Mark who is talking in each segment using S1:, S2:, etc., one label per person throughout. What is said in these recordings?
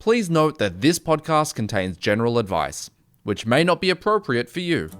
S1: Please note that this podcast contains general advice, which may not be appropriate for you.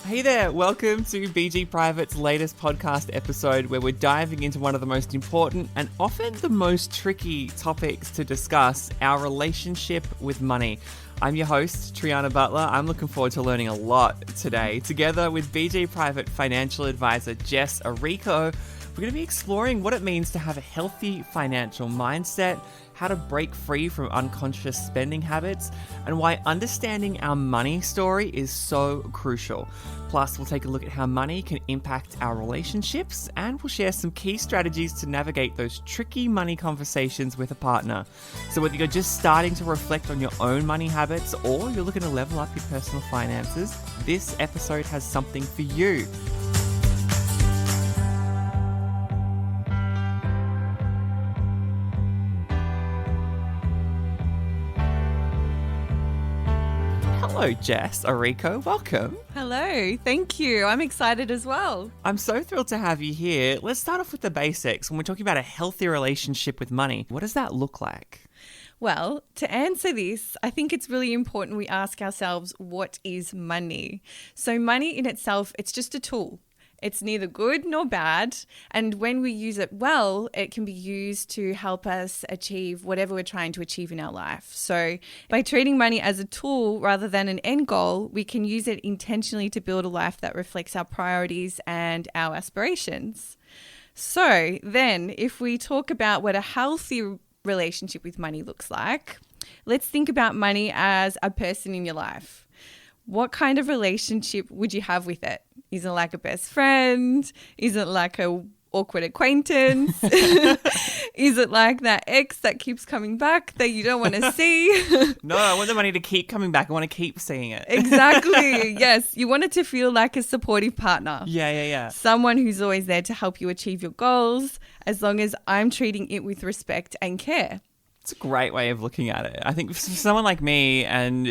S2: Hey there, welcome to BG Private's latest podcast episode where we're diving into one of the most important and often the most tricky topics to discuss, our relationship with money. I'm your host, Triana Butler. I'm looking forward to learning a lot today. Together with BG Private financial advisor Jess Orrico, we're going to be exploring what it means to have a healthy financial mindset, how to break free from unconscious spending habits, and why understanding our money story is so crucial. Plus, we'll take a look at how money can impact our relationships, and we'll share some key strategies to navigate those tricky money conversations with a partner. So whether you're just starting to reflect on your own money habits or you're looking to level up your personal finances, this episode has something for you. Hello, Jess Orrico. Welcome.
S3: Hello. Thank you. I'm excited as well.
S2: I'm so thrilled to have you here. Let's start off with the basics. When we're talking about a healthy relationship with money, what does that look like?
S3: Well, to answer this, I think it's really important we ask ourselves, what is money? So money in itself, it's just a tool. It's neither good nor bad. And when we use it well, it can be used to help us achieve whatever we're trying to achieve in our life. So by treating money as a tool rather than an end goal, we can use it intentionally to build a life that reflects our priorities and our aspirations. So then if we talk about what a healthy relationship with money looks like, let's think about money as a person in your life. What kind of relationship would you have with it? Is it like a best friend? Is it like a awkward acquaintance? Is it like that ex that keeps coming back that you don't want to see?
S2: No, I want the money to keep coming back. I want to keep seeing it.
S3: Exactly. Yes. You want it to feel like a supportive partner.
S2: Yeah.
S3: Someone who's always there to help you achieve your goals, as long as I'm treating it with respect and care.
S2: It's a great way of looking at it. I think for someone like me and,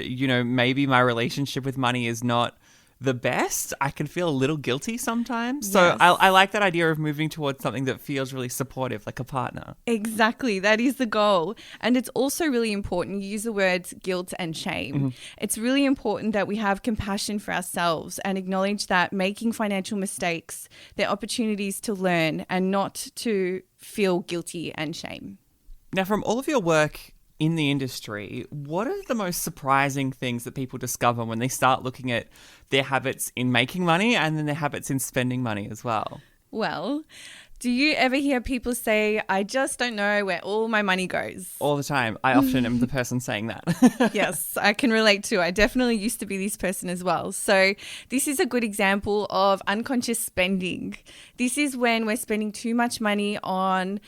S2: maybe my relationship with money is not the best, I can feel a little guilty sometimes. So
S3: Yes.
S2: I like that idea of moving towards something that feels really supportive, like a partner.
S3: Exactly. That is the goal. And it's also really important, you use the words guilt and shame.
S2: Mm-hmm.
S3: It's really important that we have compassion for ourselves and acknowledge that making financial mistakes, they're opportunities to learn and not to feel guilty and shame.
S2: Now, from all of your work in the industry, what are the most surprising things that people discover when they start looking at their habits in making money and then their habits in spending money as well?
S3: Well, do you ever hear people say, I just don't know where all my money goes?
S2: All the time. I often am the person saying that.
S3: Yes, I can relate to. I definitely used to be this person as well. So this is a good example of unconscious spending. This is when we're spending too much money on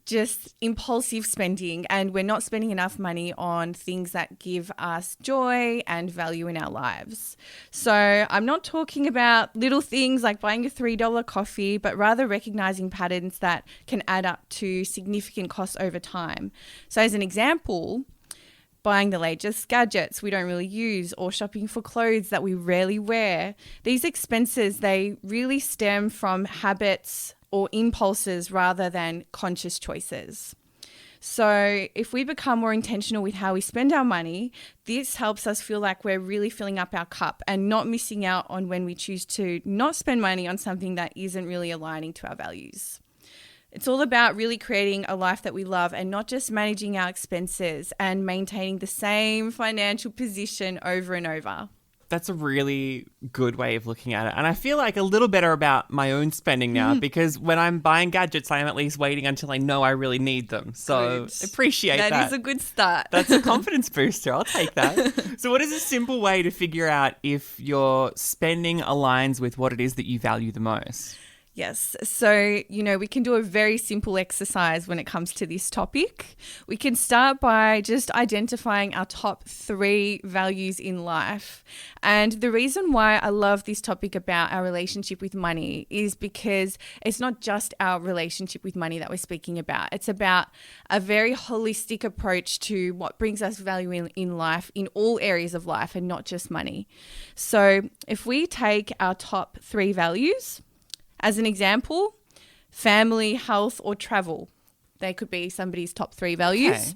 S3: just impulsive spending and we're not spending enough money on things that give us joy and value in our lives. So I'm not talking about little things like buying a $3 coffee, but rather recognizing patterns that can add up to significant costs over time. So as an example, buying the latest gadgets we don't really use or shopping for clothes that we rarely wear. These expenses, they really stem from habits or impulses rather than conscious choices. So if we become more intentional with how we spend our money, this helps us feel like we're really filling up our cup and not missing out on when we choose to not spend money on something that isn't really aligning to our values. It's all about really creating a life that we love and not just managing our expenses and maintaining the same financial position over and over.
S2: That's a really good way of looking at it. And I feel like a little better about my own spending now because when I'm buying gadgets, I am at least waiting until I know I really need them. So
S3: Good.
S2: Appreciate that.
S3: That is a good start.
S2: That's a confidence booster. I'll take that. So what is a simple way to figure out if your spending aligns with what it is that you value the most?
S3: Yes. So, we can do a very simple exercise when it comes to this topic. We can start by just identifying our top 3 values in life. And the reason why I love this topic about our relationship with money is because it's not just our relationship with money that we're speaking about. It's about a very holistic approach to what brings us value in life, in all areas of life, and not just money. So if we take our top 3 values, as an example, family, health, or travel. They could be somebody's top 3 values.
S2: Okay.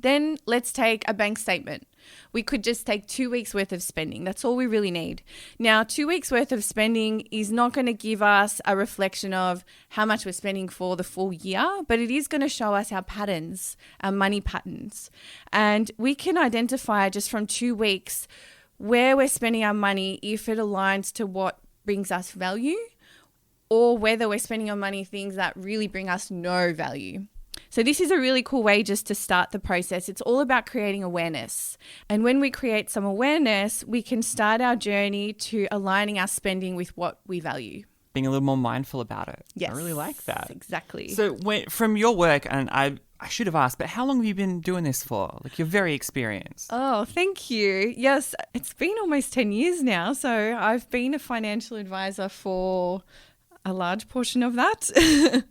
S3: Then let's take a bank statement. We could just take 2 weeks worth of spending. That's all we really need. Now, 2 weeks worth of spending is not going to give us a reflection of how much we're spending for the full year, but it is going to show us our patterns, our money patterns. And we can identify just from 2 weeks where we're spending our money if it aligns to what brings us value, or whether we're spending our money things that really bring us no value. So this is a really cool way just to start the process. It's all about creating awareness. And when we create some awareness, we can start our journey to aligning our spending with what we value.
S2: Being a little more mindful about it.
S3: Yes.
S2: I really like that.
S3: Exactly.
S2: So from your work, and I should have asked, but how long have you been doing this for? Like, you're very experienced.
S3: Oh, thank you. Yes, it's been almost 10 years now. So I've been a financial advisor for a large portion of that.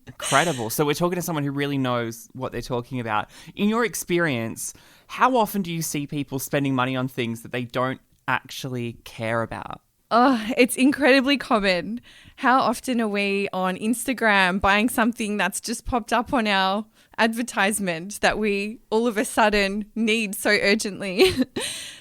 S2: Incredible. So we're talking to someone who really knows what they're talking about. In your experience, how often do you see people spending money on things that they don't actually care about?
S3: Oh, it's incredibly common. How often are we on Instagram buying something that's just popped up on our advertisement that we all of a sudden need so urgently?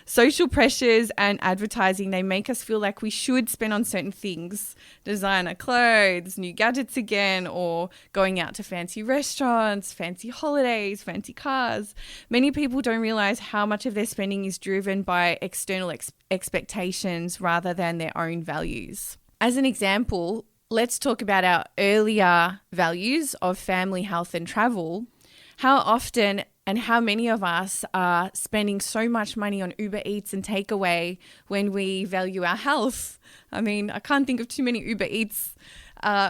S3: Social pressures and advertising, they make us feel like we should spend on certain things. Designer clothes, new gadgets again, or going out to fancy restaurants, fancy holidays, fancy cars. Many people don't realize how much of their spending is driven by external expectations rather than their own values. As an example, let's talk about our earlier values of family, health, and travel. How often and how many of us are spending so much money on Uber Eats and takeaway when we value our health? I mean, I can't think of too many Uber Eats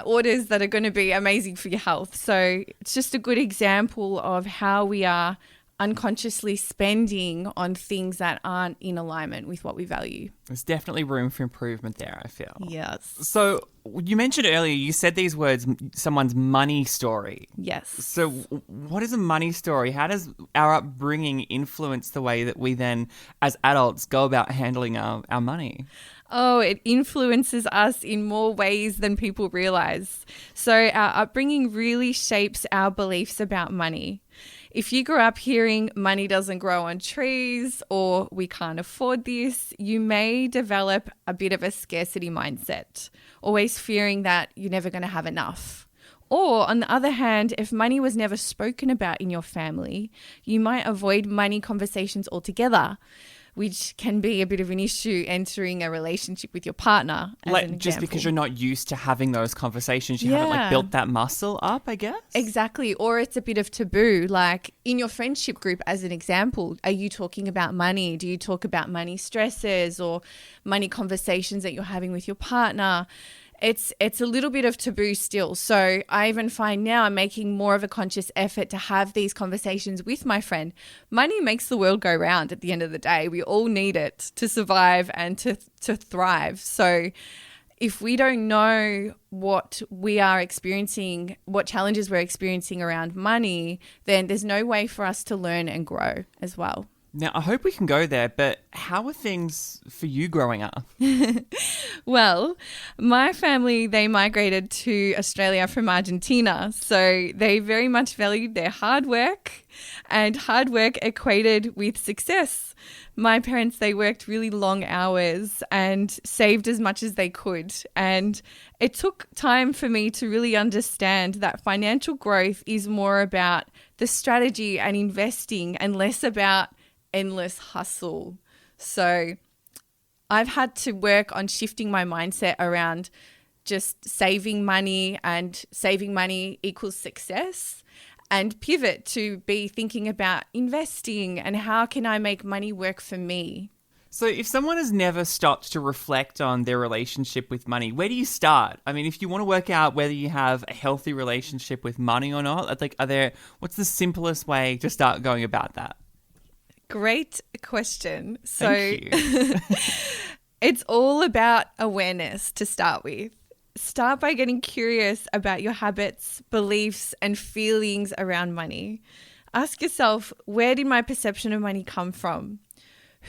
S3: orders that are going to be amazing for your health. So it's just a good example of how we are unconsciously spending on things that aren't in alignment with what we value.
S2: There's definitely room for improvement there, I feel.
S3: Yes.
S2: So you mentioned earlier, you said these words, someone's money story.
S3: Yes.
S2: So what is a money story? How does our upbringing influence the way that we then, as adults, go about handling our money?
S3: Oh, it influences us in more ways than people realize. So our upbringing really shapes our beliefs about money. If you grew up hearing money doesn't grow on trees or we can't afford this, you may develop a bit of a scarcity mindset, always fearing that you're never going to have enough. Or on the other hand, if money was never spoken about in your family, you might avoid money conversations altogether, which can be a bit of an issue entering a relationship with your partner.
S2: Like, just because you're not used to having those conversations, you haven't built that muscle up, I guess?
S3: Exactly. Or it's a bit of taboo. Like in your friendship group, as an example, are you talking about money? Do you talk about money stresses or money conversations that you're having with your partner? It's a little bit of taboo still. So I even find now I'm making more of a conscious effort to have these conversations with my friend. Money makes the world go round at the end of the day. We all need it to survive and to thrive. So if we don't know what we are experiencing, what challenges we're experiencing around money, then there's no way for us to learn and grow as well.
S2: Now, I hope we can go there, but how were things for you growing up?
S3: Well, my family, they migrated to Australia from Argentina. So they very much valued their hard work, and hard work equated with success. My parents, they worked really long hours and saved as much as they could. And it took time for me to really understand that financial growth is more about the strategy and investing and less about endless hustle. So I've had to work on shifting my mindset around just saving money, and saving money equals success, and pivot to be thinking about investing and how can I make money work for me.
S2: So if someone has never stopped to reflect on their relationship with money, where do you start? I mean, if you want to work out whether you have a healthy relationship with money or not, like, what's the simplest way to start going about that?
S3: Great question. So
S2: Thank you.
S3: it's all about awareness to start with. Start by getting curious about your habits, beliefs, and feelings around money. Ask yourself, where did my perception of money come from?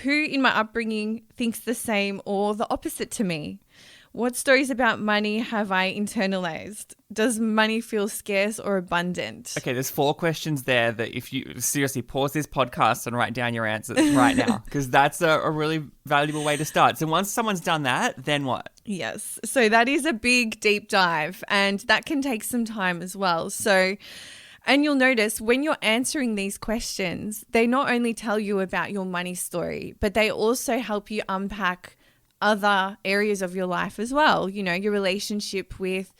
S3: Who in my upbringing thinks the same or the opposite to me? What stories about money have I internalized? Does money feel scarce or abundant?
S2: Okay, there's 4 questions there that if you seriously pause this podcast and write down your answers right now, because that's a really valuable way to start. So once someone's done that, then what?
S3: Yes. So that is a big deep dive, and that can take some time as well. So, and you'll notice when you're answering these questions, they not only tell you about your money story, but they also help you unpack other areas of your life as well. You know, your relationship with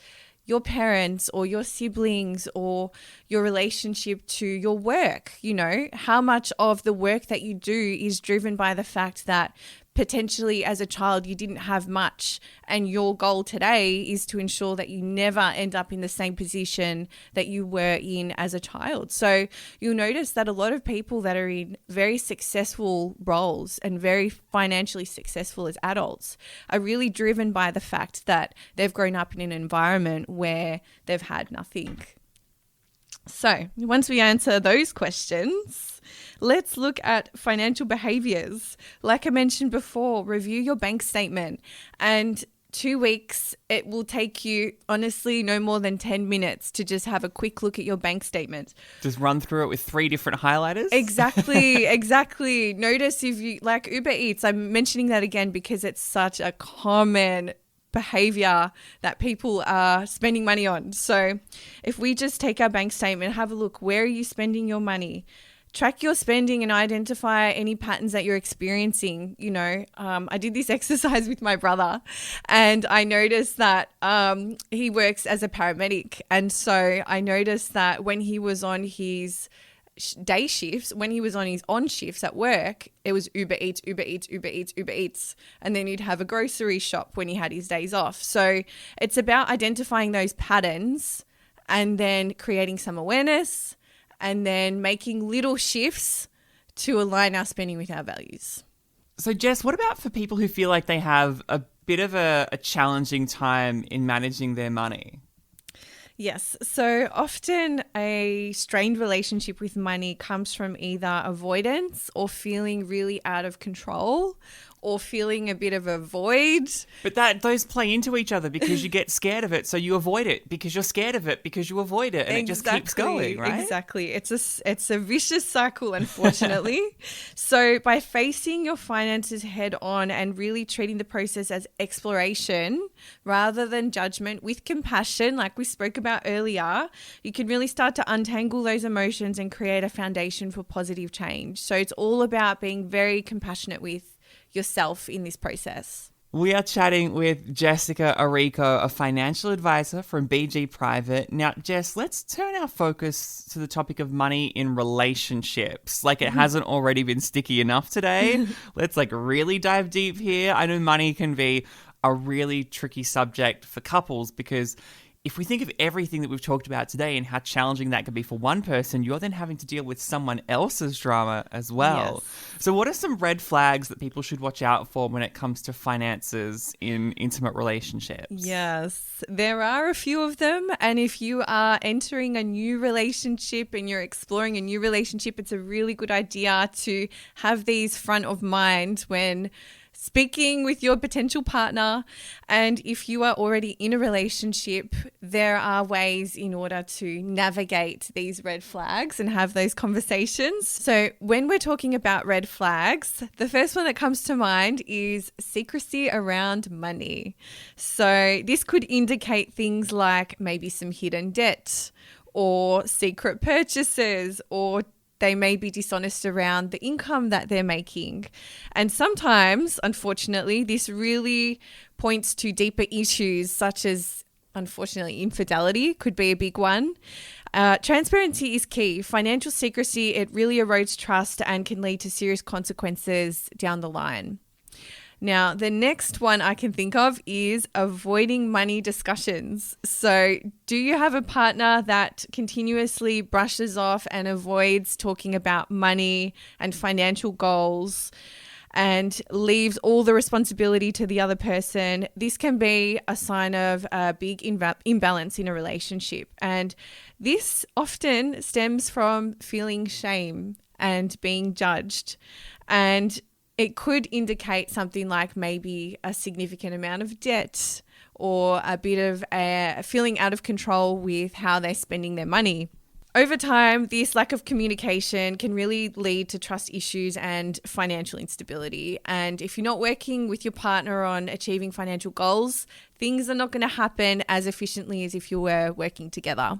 S3: your parents or your siblings, or your relationship to your work. You know, how much of the work that you do is driven by the fact that potentially as a child you didn't have much, and your goal today is to ensure that you never end up in the same position that you were in as a child. So you'll notice that a lot of people that are in very successful roles and very financially successful as adults are really driven by the fact that they've grown up in an environment where they've had nothing. So once we answer those questions, let's look at financial behaviors. Like I mentioned before, review your bank statement, and 2 weeks, it will take you honestly no more than 10 minutes to just have a quick look at your bank statement.
S2: Just run through it with 3 different highlighters?
S3: Exactly. Notice if you like Uber Eats, I'm mentioning that again because it's such a common behavior that people are spending money on. So if we just take our bank statement, have a look, where are you spending your money? Track your spending and identify any patterns that you're experiencing. You know, I did this exercise with my brother, and I noticed that he works as a paramedic. And so I noticed that when he was on his day shifts, when he was on his on shifts at work, it was Uber Eats. And then he'd have a grocery shop when he had his days off. So it's about identifying those patterns and then creating some awareness and then making little shifts to align our spending with our values.
S2: So Jess, what about for people who feel like they have a bit of a challenging time in managing their money?
S3: Yes. So often a strained relationship with money comes from either avoidance or feeling really out of control or feeling a bit of a void.
S2: But those play into each other because you get scared of it, so you avoid it because you're scared of it because you avoid it, and it just keeps going, right?
S3: Exactly. It's a vicious cycle, unfortunately. So by facing your finances head on and really treating the process as exploration rather than judgment with compassion, like we spoke about earlier, you can really start to untangle those emotions and create a foundation for positive change. So it's all about being very compassionate with yourself in this process.
S2: We are chatting with Jessica Orrico, a financial advisor from BG Private. Now, Jess, let's turn our focus to the topic of money in relationships. Like it hasn't already been sticky enough today. Let's really dive deep here. I know money can be a really tricky subject for couples because if we think of everything that we've talked about today and how challenging that could be for one person, you're then having to deal with someone else's drama as well. Yes. So what are some red flags that people should watch out for when it comes to finances in intimate relationships?
S3: Yes, there are a few of them. And if you are entering a new relationship and you're exploring a new relationship, it's a really good idea to have these front of mind when speaking with your potential partner. And if you are already in a relationship, there are ways in order to navigate these red flags and have those conversations. So when we're talking about red flags, the first one that comes to mind is secrecy around money. So this could indicate things like maybe some hidden debt or secret purchases, or they may be dishonest around the income that they're making. And sometimes, unfortunately, this really points to deeper issues such as, unfortunately, infidelity could be a big one. Transparency is key. Financial secrecy, it really erodes trust and can lead to serious consequences down the line. Now, the next one I can think of is avoiding money discussions. So do you have a partner that continuously brushes off and avoids talking about money and financial goals and leaves all the responsibility to the other person? This can be a sign of a big imbalance in a relationship. And this often stems from feeling shame and being judged. And it could indicate something like maybe a significant amount of debt or a bit of a feeling out of control with how they're spending their money. Over time, this lack of communication can really lead to trust issues and financial instability. And if you're not working with your partner on achieving financial goals, things are not going to happen as efficiently as if you were working together.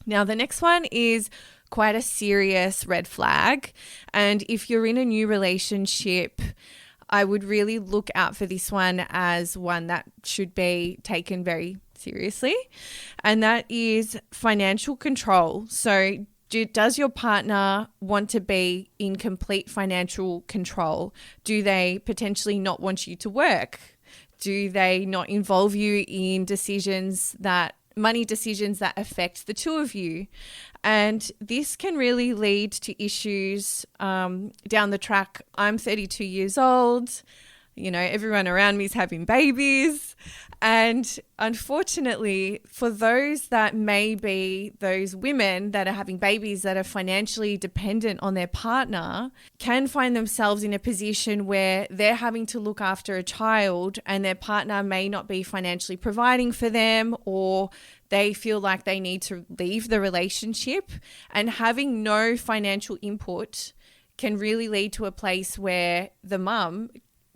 S3: Now, the next one is quite a serious red flag. And if you're in a new relationship, I would really look out for this one as one that should be taken very seriously, and that is financial control. So does your partner want to be in complete financial control? Do they potentially not want you to work? Do they not involve you in money decisions that affect the two of you? And this can really lead to issues down the track. I'm 32 years old. Everyone around me is having babies. And unfortunately, for those that may be those women that are having babies that are financially dependent on their partner, can find themselves in a position where they're having to look after a child and their partner may not be financially providing for them, or they feel like they need to leave the relationship. And having no financial input can really lead to a place where the mum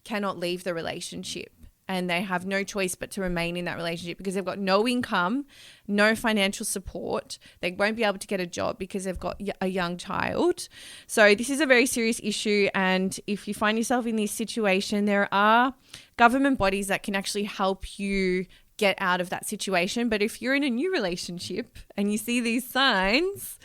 S3: cannot leave the relationship and they have no choice but to remain in that relationship because they've got no income, no financial support. They won't be able to get a job because they've got a young child. So this is a very serious issue. And if you find yourself in this situation, there are government bodies that can actually help you get out of that situation. But if you're in a new relationship and you see these signs,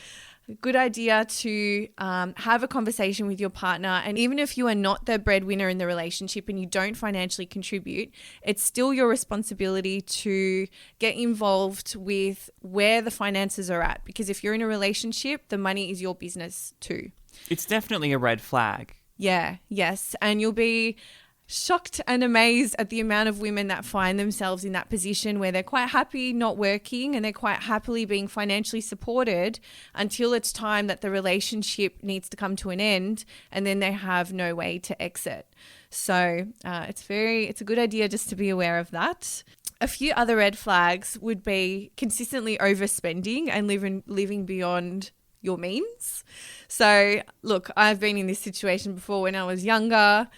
S3: a good idea to have a conversation with your partner. And even if you are not the breadwinner in the relationship and you don't financially contribute, it's still your responsibility to get involved with where the finances are at. Because if you're in a relationship, the money is your business too.
S2: It's definitely a red flag.
S3: Yeah, yes. And you'll be shocked and amazed at the amount of women that find themselves in that position where they're quite happy not working and they're quite happily being financially supported until it's time that the relationship needs to come to an end, and then they have no way to exit. So it's a good idea just to be aware of that. A few other red flags would be consistently overspending and living beyond your means. So look, I've been in this situation before when I was younger.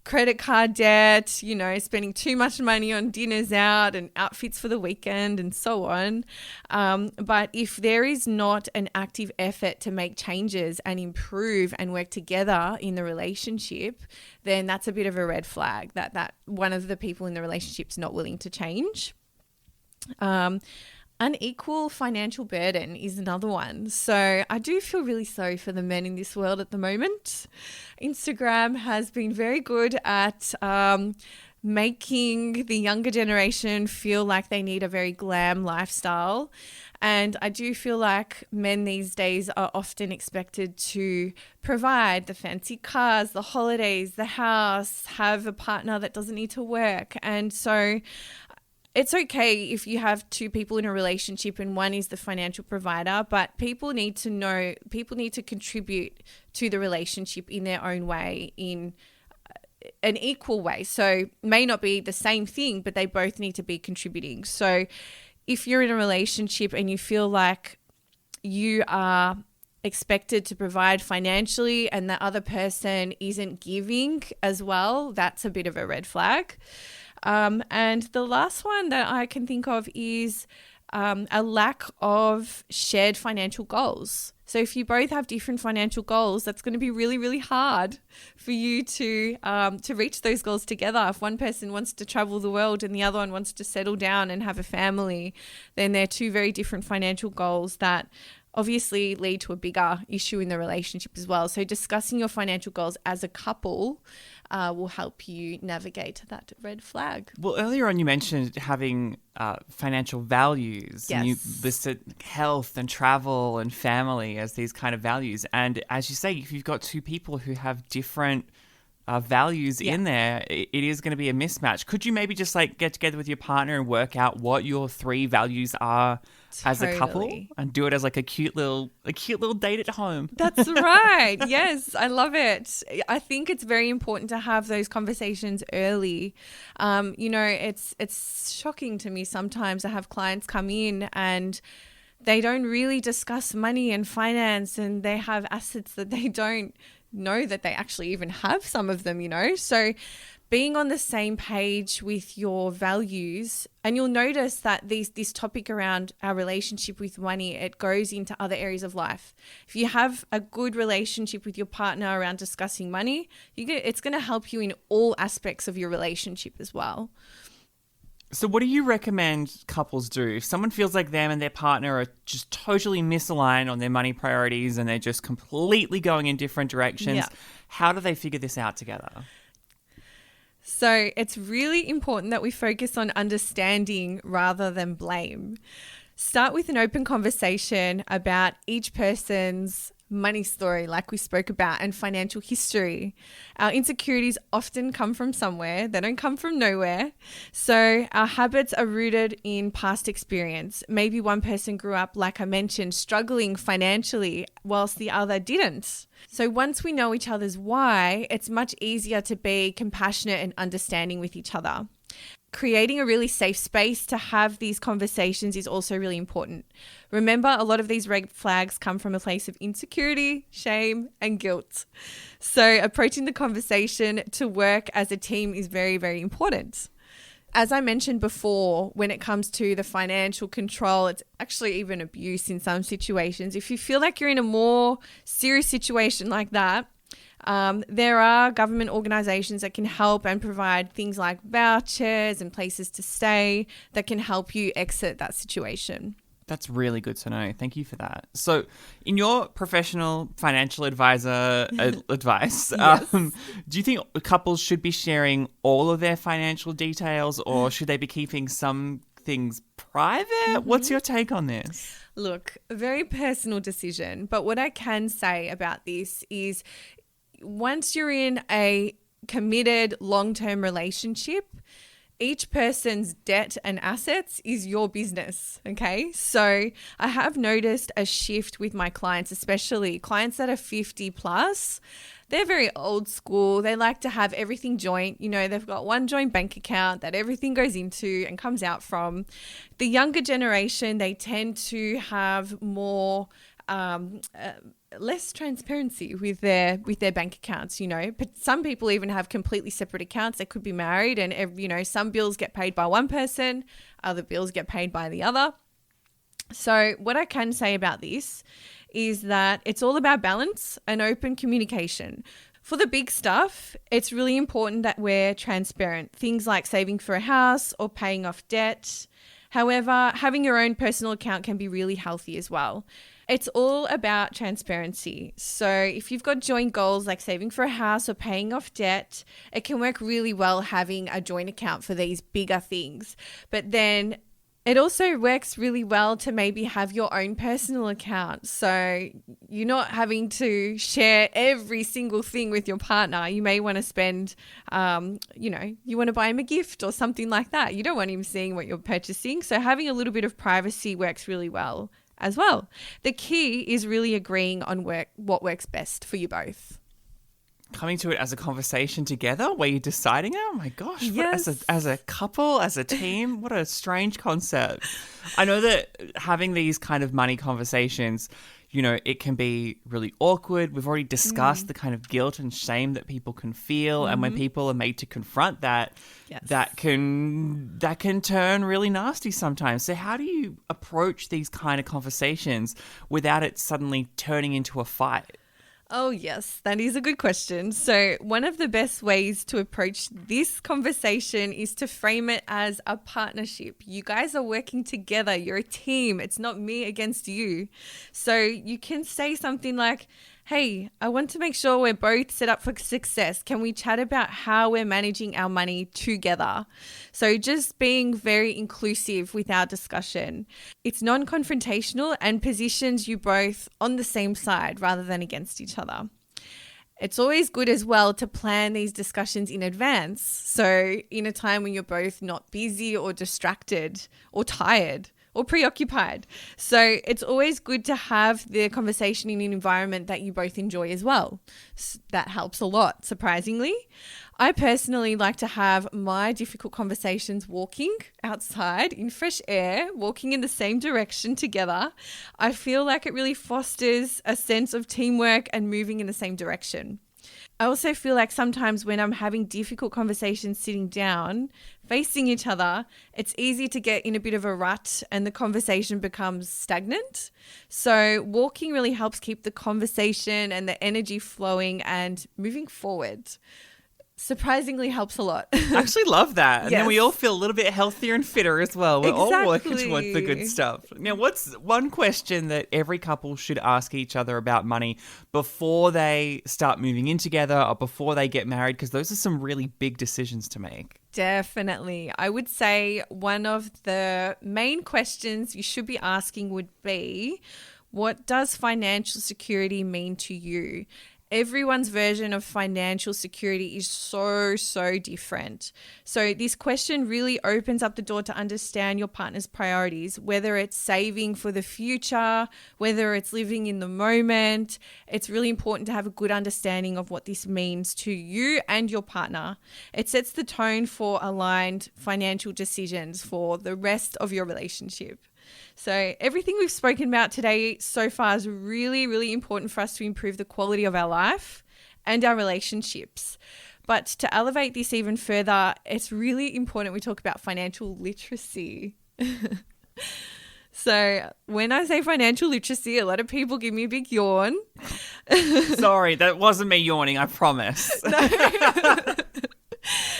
S3: Credit card debt, spending too much money on dinners out and outfits for the weekend and so on. But if there is not an active effort to make changes and improve and work together in the relationship, then that's a bit of a red flag that one of the people in the relationship is not willing to change. Unequal financial burden is another one. So I do feel really sorry for the men in this world at the moment. Instagram has been very good at making the younger generation feel like they need a very glam lifestyle. And I do feel like men these days are often expected to provide the fancy cars, the holidays, the house, have a partner that doesn't need to work. And so it's okay if you have two people in a relationship and one is the financial provider, but people need to contribute to the relationship in their own way, in an equal way. So may not be the same thing, but they both need to be contributing. So if you're in a relationship and you feel like you are expected to provide financially and the other person isn't giving as well, that's a bit of a red flag. And the last one that I can think of is a lack of shared financial goals. So if you both have different financial goals, that's going to be really, really hard for you to reach those goals together. If one person wants to travel the world and the other one wants to settle down and have a family, then they're two very different financial goals that obviously lead to a bigger issue in the relationship as well. So discussing your financial goals as a couple will help you navigate that red flag.
S2: Well, earlier on you mentioned having financial values.
S3: Yes.
S2: And you listed health and travel and family as these kind of values. And as you say, if you've got two people who have different values in there, it is going to be a mismatch. Could you maybe just like get together with your partner and work out what your 3 values are as a couple and do it as like a cute little date at home?
S3: That's right. Yes, I love it. I think it's very important to have those conversations early. It's shocking to me sometimes to have clients come in and they don't really discuss money and finance, and they have assets that they don't know that they actually even have, some of them, So being on the same page with your values, and you'll notice that this topic around our relationship with money, it goes into other areas of life. If you have a good relationship with your partner around discussing money, it's going to help you in all aspects of your relationship as well.
S2: So what do you recommend couples do? If someone feels like them and their partner are just totally misaligned on their money priorities and they're just completely going in different directions, how do they figure this out together?
S3: So it's really important that we focus on understanding rather than blame. Start with an open conversation about each person's money story, like we spoke about, and financial history. Our insecurities often come from somewhere. They don't come from nowhere. So our habits are rooted in past experience. Maybe one person grew up, like I mentioned, struggling financially whilst the other didn't. So once we know each other's why, it's much easier to be compassionate and understanding with each other. Creating a really safe space to have these conversations is also really important. Remember, a lot of these red flags come from a place of insecurity, shame, and guilt. So approaching the conversation to work as a team is very, very important. As I mentioned before, when it comes to the financial control, it's actually even abuse in some situations. If you feel like you're in a more serious situation like that, there are government organisations that can help and provide things like vouchers and places to stay that can help you exit that situation.
S2: That's really good to know. Thank you for that. So in your professional financial advisor advice, do you think couples should be sharing all of their financial details, or should they be keeping some things private? What's your take on this?
S3: Look, a very personal decision. But what I can say about this is, once you're in a committed long-term relationship, each person's debt and assets is your business, okay? So I have noticed a shift with my clients, especially clients that are 50 plus. They're very old school. They like to have everything joint. They've got one joint bank account that everything goes into and comes out from. The younger generation, they tend to have more less transparency with their bank accounts, But some people even have completely separate accounts. They could be married and, some bills get paid by one person, other bills get paid by the other. So what I can say about this is that it's all about balance and open communication. For the big stuff, it's really important that we're transparent. Things like saving for a house or paying off debt. However, having your own personal account can be really healthy as well. It's all about transparency. So if you've got joint goals like saving for a house or paying off debt, it can work really well having a joint account for these bigger things. But then it also works really well to maybe have your own personal account. So you're not having to share every single thing with your partner. You may want to spend, you want to buy him a gift or something like that. You don't want him seeing what you're purchasing. So having a little bit of privacy works really well as well. The key is really agreeing on what works best for you both.
S2: Coming to it as a conversation together where you're deciding, oh my gosh,
S3: yes.
S2: as a couple, as a team, what a strange concept. I know that having these kind of money conversations, it can be really awkward. We've already discussed the kind of guilt and shame that people can feel. And when people are made to confront that, that can turn really nasty sometimes. So how do you approach these kind of conversations without it suddenly turning into a fight?
S3: Oh, yes, that is a good question. So one of the best ways to approach this conversation is to frame it as a partnership. You guys are working together. You're a team. It's not me against you. So you can say something like, hey, I want to make sure we're both set up for success. Can we chat about how we're managing our money together? So just being very inclusive with our discussion. It's non-confrontational and positions you both on the same side rather than against each other. It's always good as well to plan these discussions in advance. So in a time when you're both not busy or distracted or tired or preoccupied. So it's always good to have the conversation in an environment that you both enjoy as well. That helps a lot, surprisingly. I personally like to have my difficult conversations walking outside in fresh air, walking in the same direction together. I feel like it really fosters a sense of teamwork and moving in the same direction. I also feel like sometimes when I'm having difficult conversations sitting down, facing each other, it's easy to get in a bit of a rut and the conversation becomes stagnant. So walking really helps keep the conversation and the energy flowing and moving forward. Surprisingly helps a lot.
S2: I actually love that. And
S3: Yes.
S2: then we all feel a little bit healthier and fitter as well. We're all working
S3: Exactly.
S2: towards the good stuff. Now, what's one question that every couple should ask each other about money before they start moving in together or before they get married? Because those are some really big decisions to make.
S3: Definitely. I would say one of the main questions you should be asking would be, what does financial security mean to you? Everyone's version of financial security is so different. So this question really opens up the door to understand your partner's priorities, whether it's saving for the future, whether it's living in the moment. It's really important to have a good understanding of what this means to you and your partner. It sets the tone for aligned financial decisions for the rest of your relationship. So everything we've spoken about today so far is really important for us to improve the quality of our life and our relationships. But to elevate this even further, it's really important we talk about financial literacy. So when I say financial literacy, a lot of people give me a big yawn.
S2: Sorry, that wasn't me yawning, I promise.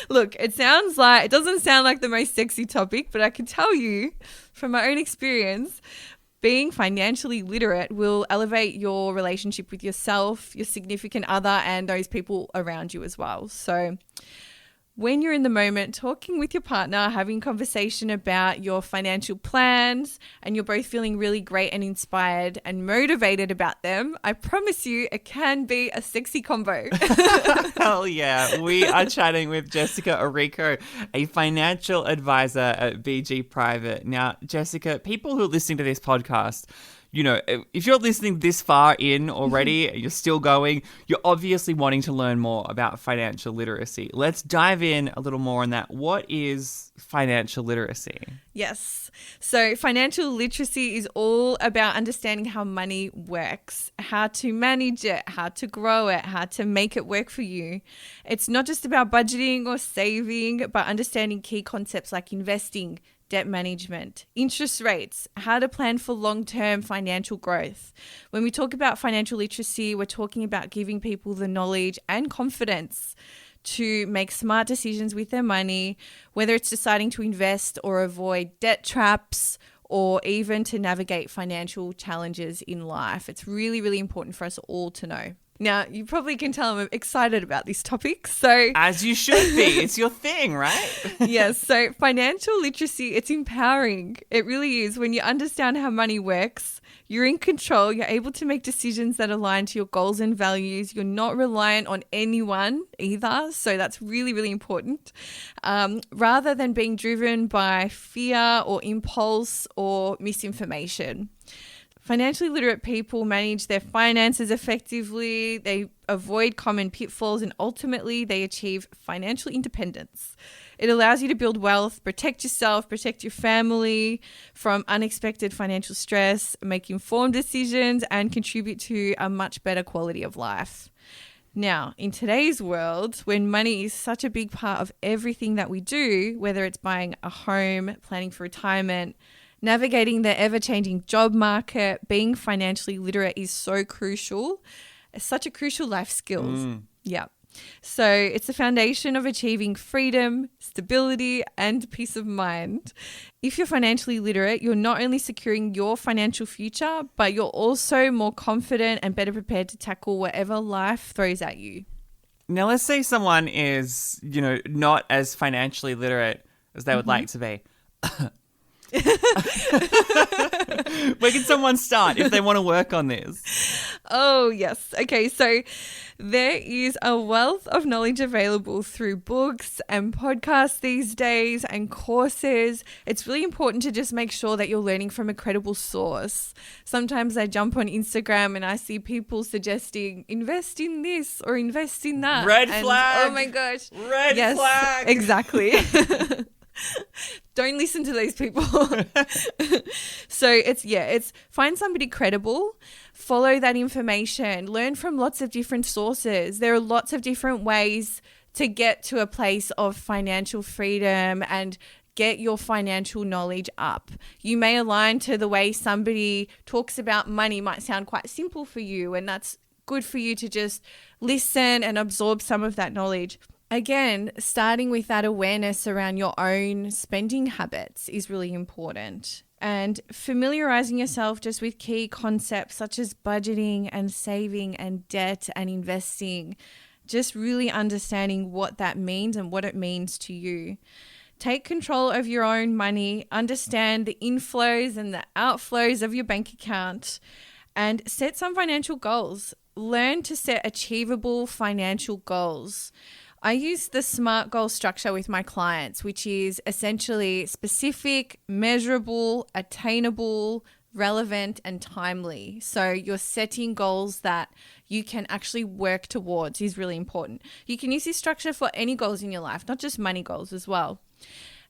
S3: Look, it doesn't sound like the most sexy topic, but I can tell you from my own experience, being financially literate will elevate your relationship with yourself, your significant other, and those people around you as well. So when you're in the moment, talking with your partner, having conversation about your financial plans, and you're both feeling really great and inspired and motivated about them, I promise you it can be a sexy combo.
S2: Hell yeah. We are chatting with Jessica Orrico, a financial advisor at BG Private. Now, Jessica, people who are listening to this podcast, you know, if you're listening this far in already, you're still going, you're obviously wanting to learn more about financial literacy. Let's dive in a little more on that. What is financial literacy?
S3: Yes. So financial literacy is all about understanding how money works, how to manage it, how to grow it, how to make it work for you. It's not just about budgeting or saving, but understanding key concepts like investing, debt management, interest rates, how to plan for long-term financial growth. When we talk about financial literacy, we're talking about giving people the knowledge and confidence to make smart decisions with their money, whether it's deciding to invest or avoid debt traps or even to navigate financial challenges in life. It's really important for us all to know. Now, you probably can tell I'm excited about this topic. So,
S2: as you should be. It's your thing, right?
S3: Yes. So financial literacy, it's empowering. It really is. When you understand how money works, you're in control. You're able to make decisions that align to your goals and values. You're not reliant on anyone either. So that's really important. Rather than being driven by fear or impulse or misinformation. Financially literate people manage their finances effectively, they avoid common pitfalls, and ultimately they achieve financial independence. It allows you to build wealth, protect yourself, protect your family from unexpected financial stress, make informed decisions, and contribute to a much better quality of life. Now, in today's world, when money is such a big part of everything that we do, whether it's buying a home, planning for retirement, navigating the ever-changing job market, being financially literate is so crucial. It's such a crucial life skill. Yeah. So it's the foundation of achieving freedom, stability, and peace of mind. If you're financially literate, you're not only securing your financial future, but you're also more confident and better prepared to tackle whatever life throws at you.
S2: Now, let's say someone is, not as financially literate as they would like to be. Where can someone start if they want to work on this?
S3: Oh, yes. Okay, so there is a wealth of knowledge available through books and podcasts these days and courses. It's really important to just make sure that you're learning from a credible source. Sometimes I jump on Instagram and I see people suggesting invest in this or invest in that.
S2: Red flag.
S3: Oh my gosh.
S2: Red flag.
S3: Exactly. Don't listen to these people. So it's find somebody credible, follow that information, learn from lots of different sources. There are lots of different ways to get to a place of financial freedom and get your financial knowledge up. You may align to the way somebody talks about money, might sound quite simple for you, and that's good for you to just listen and absorb some of that knowledge. Again, starting with that awareness around your own spending habits is really important. And familiarizing yourself just with key concepts such as budgeting and saving and debt and investing. Just really understanding what that means and what it means to you. Take control of your own money, understand the inflows and the outflows of your bank account, and set some financial goals. Learn to set achievable financial goals. I use the SMART goal structure with my clients, which is essentially specific, measurable, attainable, relevant, and timely. So you're setting goals that you can actually work towards is really important. You can use this structure for any goals in your life, not just money goals as well.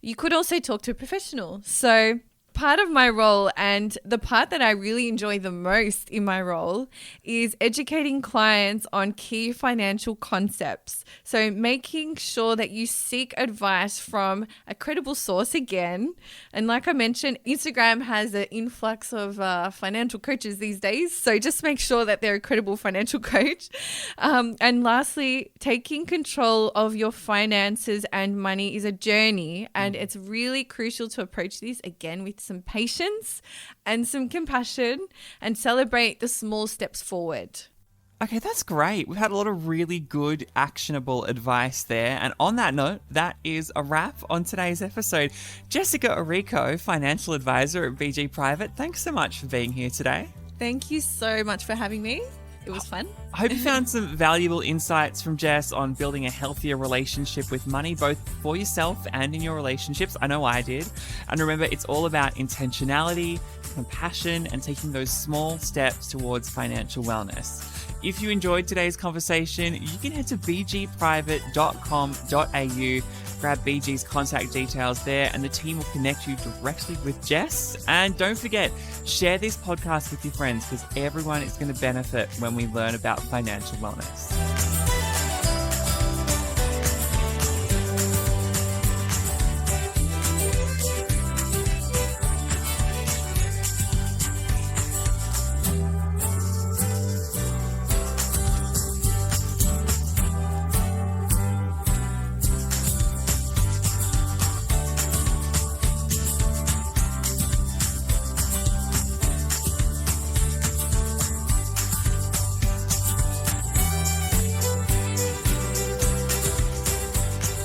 S3: You could also talk to a professional. So part of my role, and the part that I really enjoy the most in my role, is educating clients on key financial concepts. So making sure that you seek advice from a credible source again. And like I mentioned, Instagram has an influx of financial coaches these days. So just make sure that they're a credible financial coach. And lastly, taking control of your finances and money is a journey. And it's really crucial to approach this again with some patience and some compassion and celebrate the small steps forward.
S2: Okay, that's great. We've had a lot of really good, actionable advice there. And on that note, that is a wrap on today's episode. Jessica Orrico, financial advisor at BG Private, thanks so much for being here today.
S3: Thank you so much for having me. It was fun.
S2: I hope you found some valuable insights from Jess on building a healthier relationship with money, both for yourself and in your relationships. I know I did. And remember, it's all about intentionality, compassion, and taking those small steps towards financial wellness. If you enjoyed today's conversation, you can head to bgprivate.com.au, grab BG's contact details there, and the team will connect you directly with Jess. And don't forget, share this podcast with your friends because everyone is going to benefit when we learn about financial wellness.